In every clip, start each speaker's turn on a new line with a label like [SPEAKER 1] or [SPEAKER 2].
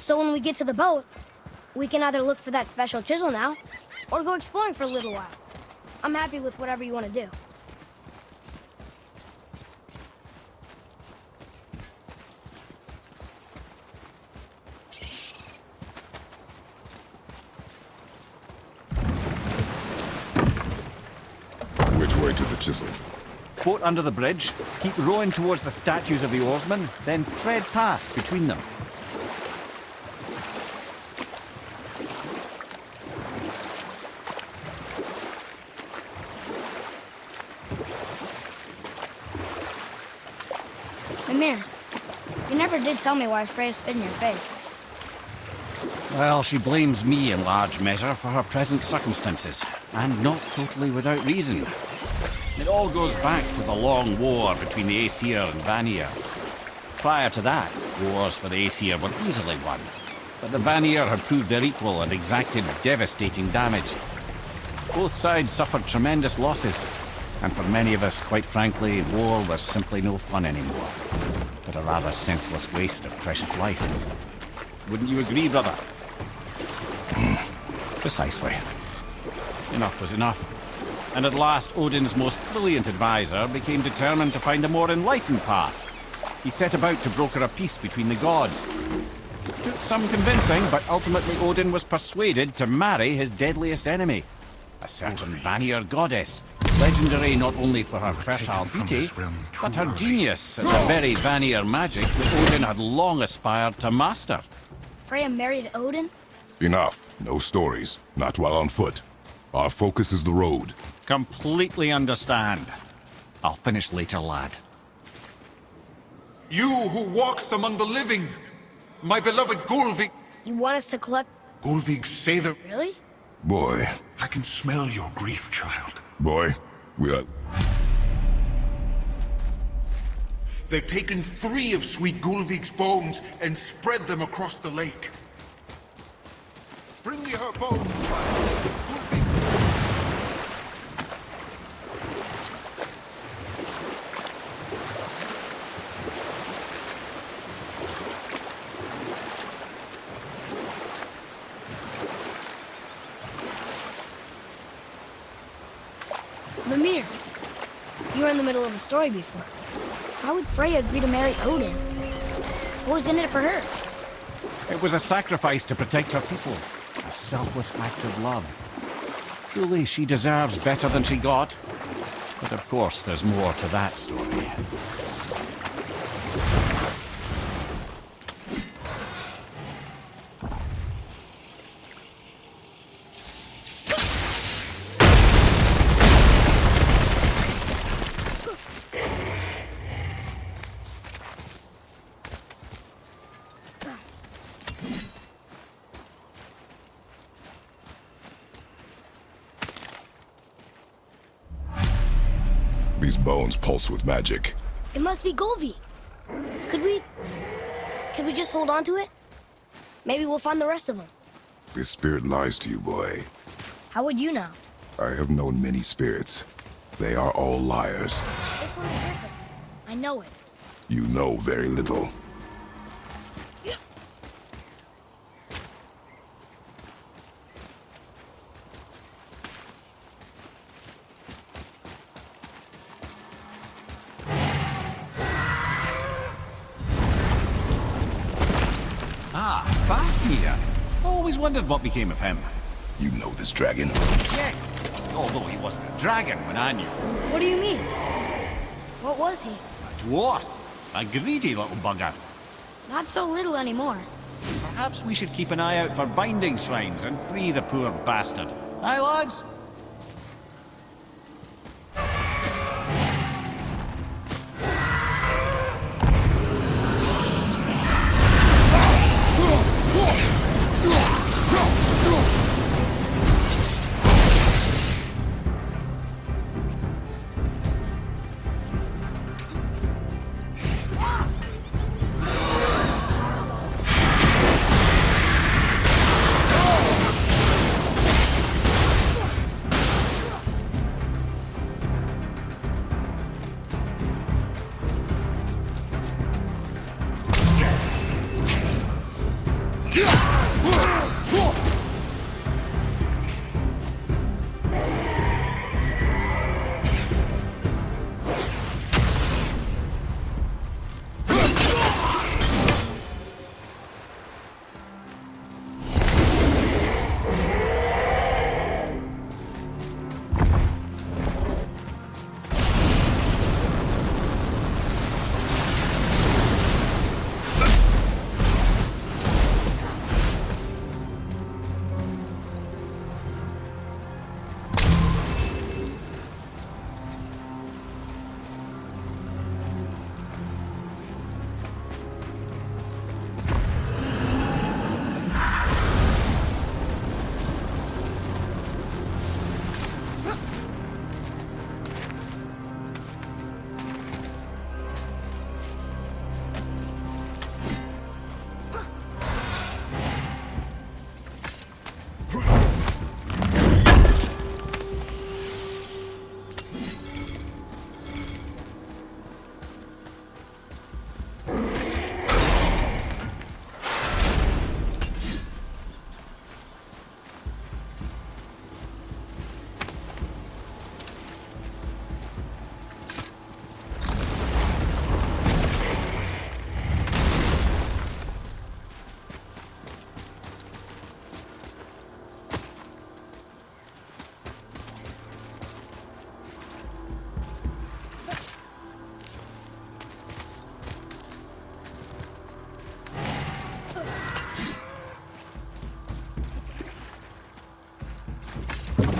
[SPEAKER 1] So when we get to the boat, we can either look for that special chisel now, or go exploring for a little while. I'm happy with whatever you want to do.
[SPEAKER 2] Which way to the chisel?
[SPEAKER 3] Boat under the bridge, keep rowing towards the statues of the oarsmen, then thread past between them.
[SPEAKER 1] Mimir, you never did tell me why Freya spit in your face.
[SPEAKER 3] Well, she blames me in large measure for her present circumstances, and not totally without reason. It all goes back to the long war between the Aesir and Vanir. Prior to that, wars for the Aesir were easily won, but the Vanir had proved their equal and exacted devastating damage. Both sides suffered tremendous losses, and for many of us, quite frankly, war was simply no fun anymore, but a rather senseless waste of precious life. Wouldn't you agree, brother? Precisely. Enough was enough. And at last, Odin's most brilliant advisor became determined to find a more enlightened path. He set about to broker a peace between the gods. It took some convincing, but ultimately Odin was persuaded to marry his deadliest enemy, a certain Vanir goddess, legendary not only for her fertile beauty, but her genius at the very Vanir magic that Odin had long aspired to master.
[SPEAKER 1] Freya married Odin?
[SPEAKER 2] Enough. No stories. Not while on foot. Our focus is the road.
[SPEAKER 3] Completely understand. I'll finish later, lad.
[SPEAKER 4] You who walks among the living, my beloved Gulvig.
[SPEAKER 1] You want us to collect...
[SPEAKER 4] Gulvig, say the...
[SPEAKER 1] Really?
[SPEAKER 2] Boy.
[SPEAKER 4] I can smell your grief, child.
[SPEAKER 2] Boy. We are...
[SPEAKER 4] They've taken 3 of sweet Gulvig's bones and spread them across the lake. Bring me her bones, child. Gulvig.
[SPEAKER 1] Mimir, you were in the middle of a story before. How would Freya agree to marry Odin? What was in it for her?
[SPEAKER 3] It was a sacrifice to protect her people. A selfless act of love. Truly, she deserves better than she got. But of course, there's more to that story.
[SPEAKER 2] These bones pulse with magic.
[SPEAKER 1] It must be Golvi. Could we just hold on to it? Maybe we'll find the rest of them.
[SPEAKER 2] This spirit lies to you, boy.
[SPEAKER 1] How would you know?
[SPEAKER 2] I have known many spirits. They are all liars.
[SPEAKER 1] This one's different. I know it.
[SPEAKER 2] You know very little.
[SPEAKER 3] Fafnir. Always wondered what became of him.
[SPEAKER 2] You know this dragon?
[SPEAKER 3] Yes, although he wasn't a dragon when I knew.
[SPEAKER 1] What do you mean? What was he?
[SPEAKER 3] A dwarf. A greedy little bugger.
[SPEAKER 1] Not so little anymore.
[SPEAKER 3] Perhaps we should keep an eye out for binding shrines and free the poor bastard. Aye, lads?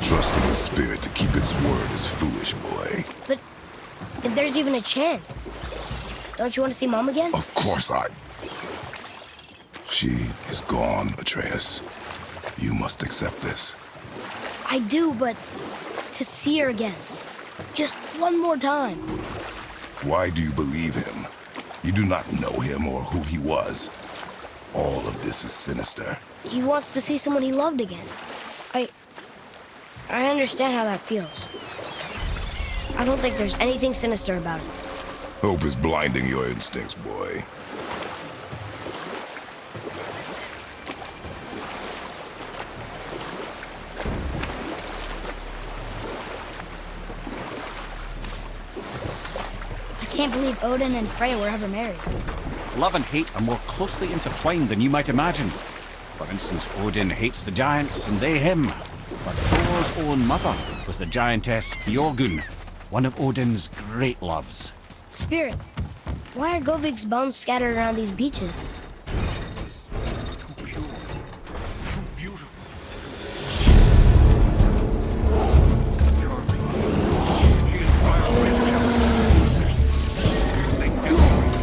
[SPEAKER 2] Trusting the spirit to keep its word is foolish, boy.
[SPEAKER 1] But if there's even a chance, don't you want to see Mom again?
[SPEAKER 2] Of course I... She is gone, Atreus. You must accept this.
[SPEAKER 1] I do, but to see her again. Just one more time.
[SPEAKER 2] Why do you believe him? You do not know him or who he was. All of this is sinister.
[SPEAKER 1] He wants to see someone he loved again. I understand how that feels. I don't think there's anything sinister about it.
[SPEAKER 2] Hope is blinding your instincts, boy.
[SPEAKER 1] I can't believe Odin and Freya were ever married.
[SPEAKER 3] Love and hate are more closely intertwined than you might imagine. For instance, Odin hates the giants and they him. But Thor's own mother was the giantess Fjorgun, one of Odin's great loves.
[SPEAKER 1] Spirit, why are Govig's bones scattered around these beaches?
[SPEAKER 4] Too pure. Too beautiful. Charming. She inspired great jealousy. They desecrated.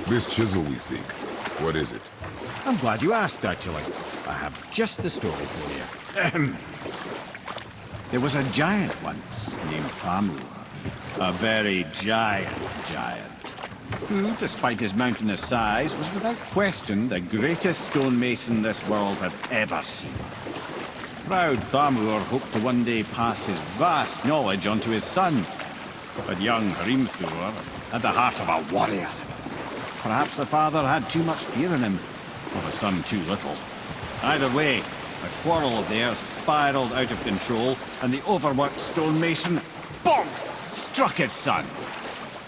[SPEAKER 2] This chisel we seek, what is it?
[SPEAKER 3] I'm glad you asked, actually. I have just the story for you. Ahem. There was a giant once named Thamur. A very giant, who, despite his mountainous size, was without question the greatest stonemason this world had ever seen. Proud Thamur hoped to one day pass his vast knowledge on to his son. But young Hrimthur had the heart of a warrior. Perhaps the father had too much fear in him, or the son too little. Either way, a quarrel of theirs spiraled out of control, and the overworked stonemason, bonk, struck his son.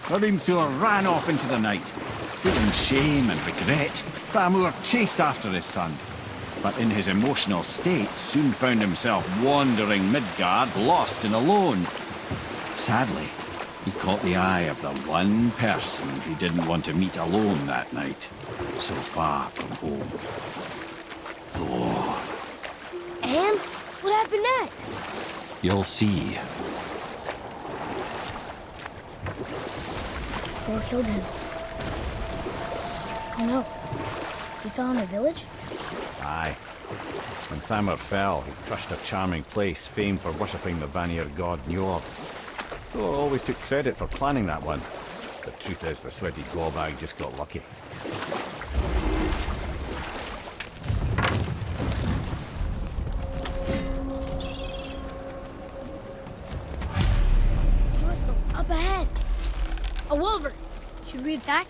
[SPEAKER 3] Hrimthur ran off into the night. Feeling shame and regret, Thamur chased after his son, but in his emotional state soon found himself wandering Midgard, lost and alone. Sadly, he caught the eye of the one person he didn't want to meet alone that night, so far from home. Thor.
[SPEAKER 1] And what happened next?
[SPEAKER 3] You'll see.
[SPEAKER 1] Thor killed him. Oh no. He fell in a village?
[SPEAKER 3] Aye. When Thamur fell, he crushed a charming place famed for worshipping the Vanir god Njord. Thor always took credit for planning that one. The truth is, the sweaty glowbag just got lucky.
[SPEAKER 1] Crystals up ahead. A wolver. Should we attack?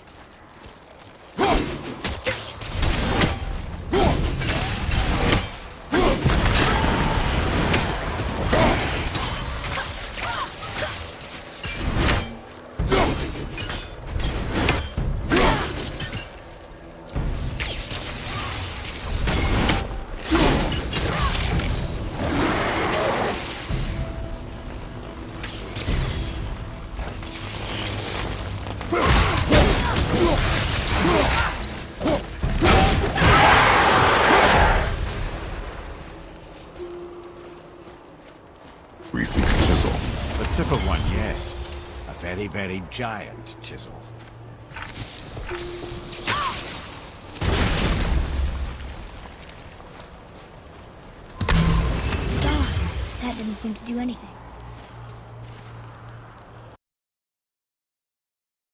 [SPEAKER 3] beautiful one, yes. A very, very giant chisel.
[SPEAKER 1] That didn't seem to do anything.